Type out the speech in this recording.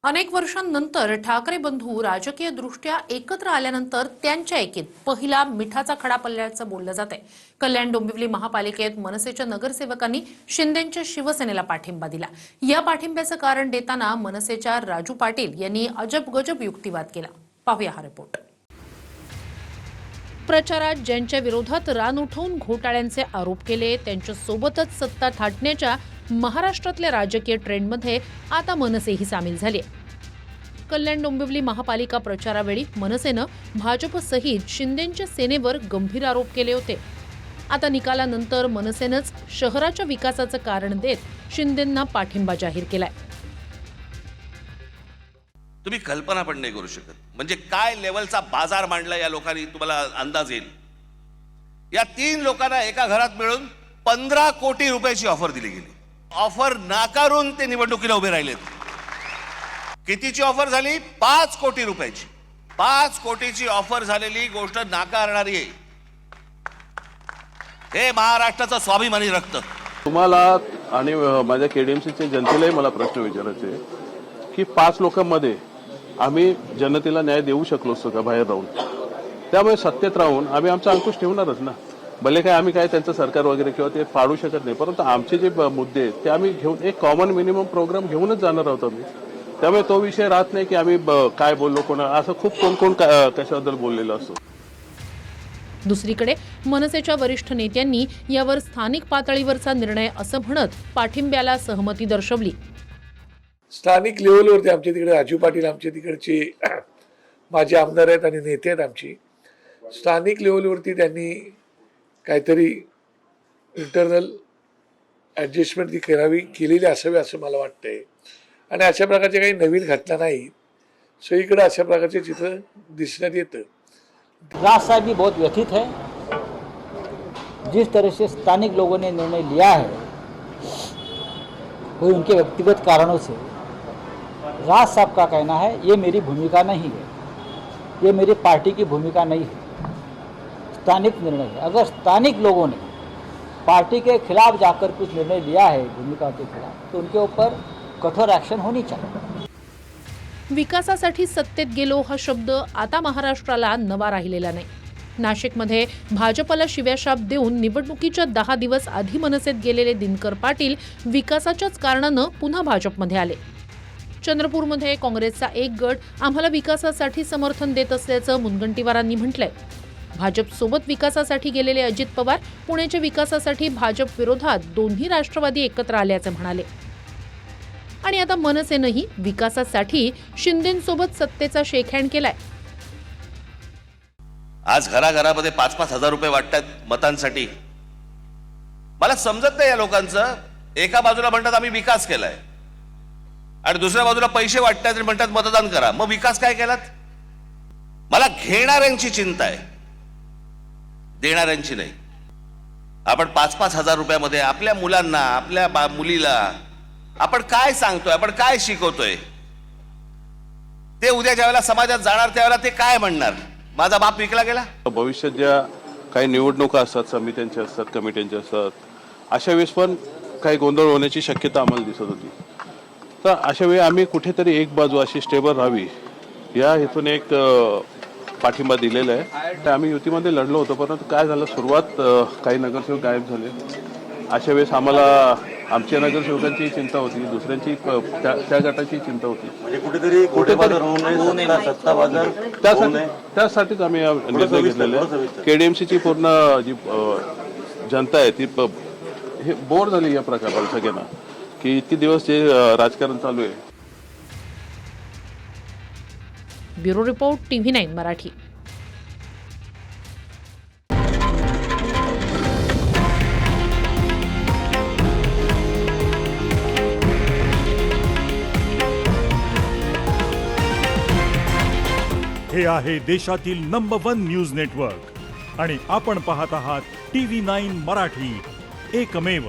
अनेक वर्षांनंतर ठाकरे बंधू राजकीय दृष्ट्या एकत्र आल्यानंतर त्यांच्या एकीत पहिला मिठाचा खडा पडल्याचं बोललं जातंय। कल्याण डोंबिवली महापालिकेत मनसेच्या नगरसेवकांनी शिंदेंच्या शिवसेनेला पाठिंबा दिला। या पाठिंब्याचं कारण देताना मनसेच्या राजू पाटील यांनी अजब-गजब युक्तिवाद केला। पाहूया हा रिपोर्ट। प्रचारात ज्यांच्या विरोधात रान उठवून घोटाळ्यांचे आरोप केले त्यांच्या सोबतच सत्ता थाटण्याच्या महाराष्ट्रातल्या राजकीय ट्रेंडमध्ये आता मनसेही सामील झाली। कल्याण डोंबिवली महापालिका प्रचारावेळी मनसेनं भाजपसहित शिंदेंच्या सेनेवर गंभीर आरोप केले होते। आता निकालानंतर मनसेनंच शहराच्या विकासाचं कारण देत शिंदेंना पाठिंबा जाहीर केलाय। तुम्ही कल्पना पण नाही करू शकत म्हणजे काय लेवलचा बाजार मांडला या लोकांनी, तुम्हाला अंदाज येईल। या 3 लोकांना एका घरात मिळून 15 कोटी रुपयाची ऑफर दिली गेली। ऑफर नाकारून ते निवडणुकीला उभे राहिलेत। कितीची ऑफर झाली? 5 कोटी रुपयाची। 5 कोटीची ऑफर झालेली गोष्ट नाकारणारी आहे। हे महाराष्ट्राचं स्वाभिमानी रक्त। तुम्हाला आणि माझ्या केडीएमसीच्या जनतेलाही मला प्रश्न विचारायचे की 5 लोकांमध्ये आम्ही जनतेला न्याय देऊ शकलो असतो का बाहेर राहून? त्यामुळे सत्तेत राहून आम्ही आमचा अंकुश ठेवणारच ना। भले काय आम्ही काय त्यांचं सरकार वगैरे किंवा ते पाडू शकत नाही, परंतु आमचे जे मुद्दे आहेत ते आम्ही घेऊन एक कॉमन मिनिमम प्रोग्राम घेऊनच जाणार आहोत आम्ही। त्यामुळे तो विषय राहत नाही की आम्ही काय बोललो कोणा, असं खूप कोण कशाबद्दल बोललेलं असतो। दुसरीकडे मनसेच्या वरिष्ठ नेत्यांनी यावर स्थानिक पातळीवरचा निर्णय असं म्हणत पाठिंब्याला सहमती दर्शवली। स्थानिक लेवलवरती आमच्या तिकडे राजू पाटील आमच्या तिकडचे माझे आमदार आहेत आणि नेते आहेत आमची। स्थानिक लेवलवरती त्यांनी काहीतरी इंटरनल ॲडजस्टमेंट ती केलेली असावी असं मला वाटतंय आणि अशा प्रकारचे काही नवीन घटना नाही। सगळीकडे अशा प्रकारचे चित्र दिसण्यात येतं। राज साहब भी बहुत व्यथित है। जिस तरह से स्थानिक लोगों ने निर्णय लिया है वो उनके व्यक्तिगत कारणों से, राज साहब का कहना है ये मेरी भूमिका नहीं है, ये मेरी पार्टी की भूमिका नहीं है, स्थानिक निर्णय है। अगर स्थानिक लोगों ने पार्टी के खिलाफ जाकर कुछ निर्णय लिया है भूमिका के खिलाफ तो उनके ऊपर कठोर एक्शन होनी चाहिए। विकासासाठी सत्तेत गेलो हा शब्द आता महाराष्ट्राला नवा राहिलेला नाही। नाशिकमध्ये भाजपला शिव्याशाप देऊन निवडणुकीच्या 10 दिवस आधी मनसेत गेलेले दिनकर पाटील विकासाच्याच कारणानं पुन्हा भाजपमध्ये आले। चंद्रपूरमध्ये काँग्रेसचा एक गट आम्हाला विकासासाठी समर्थन देत असल्याचं मुनगंटीवारांनी म्हटलंय। भाजपसोबत विकासासाठी गेलेले अजित पवार पुण्याच्या विकासासाठी भाजप विरोधात दोन्ही राष्ट्रवादी एकत्र आल्याचं म्हणाले। आणि आता मनसेनंही विकासासाठी शिंदेंसोबत सत्तेचा शेकहँड केलाय। आज घराघरामध्ये 5-5 हजार रुपये वाटतात मतांसाठी। मला समजत नाही या लोकांचं। एका बाजूला म्हणतात आम्ही विकास केलाय आणि दुसऱ्या बाजूला पैसे वाटतात आणि म्हणतात मतदान करा। मग विकास काय केलात? मला घेणाऱ्यांची चिंता आहे, देणाऱ्यांची नाही। आपण 5-5 हजार रुपयामध्ये आपल्या मुलांना, आपल्या मुलीला आपण काय सांगतोय, आपण काय शिकवतोय? ते उद्या ज्यावेळेला समाजात जाणार त्यावेळेला ते काय म्हणणार? माझा बाप विकला गेला। भविष्यात ज्या काही निवडणुका असतात, समित्यांच्या असतात, कमिट्यांच्या असतात, अशा वेळेस पण काही गोंधळ होण्याची शक्यता आम्हाला दिसत होती। तर अशा वेळी आम्ही कुठेतरी एक बाजू अशी स्टेबल राहावी या हेतून एक पाठिंबा दिलेला आहे। तर आम्ही युतीमध्ये लढलो होतो, परंतु काय झालं, सुरुवात काही नगरसेवक गायब झाले। अशा वेळेस आम्हाला आमच्या नगरसेवकांची चिंता होती, दुसऱ्यांची त्या गटाची चिंता होती। त्यासाठीच आम्ही निर्णय घेतलेला आहे। केडीएमसीची पूर्ण जी जनता आहे ती हे बोर झाली या प्रकाराला सगळ्यांना की इतके दिवस जे राजकारण चालू आहे। Bureau report TV9 Marathi. हे आहे देशातील नंबर 1 न्यूज नेटवर्क आणि आपण पाहत आहात TV9 मराठी, एकमेव।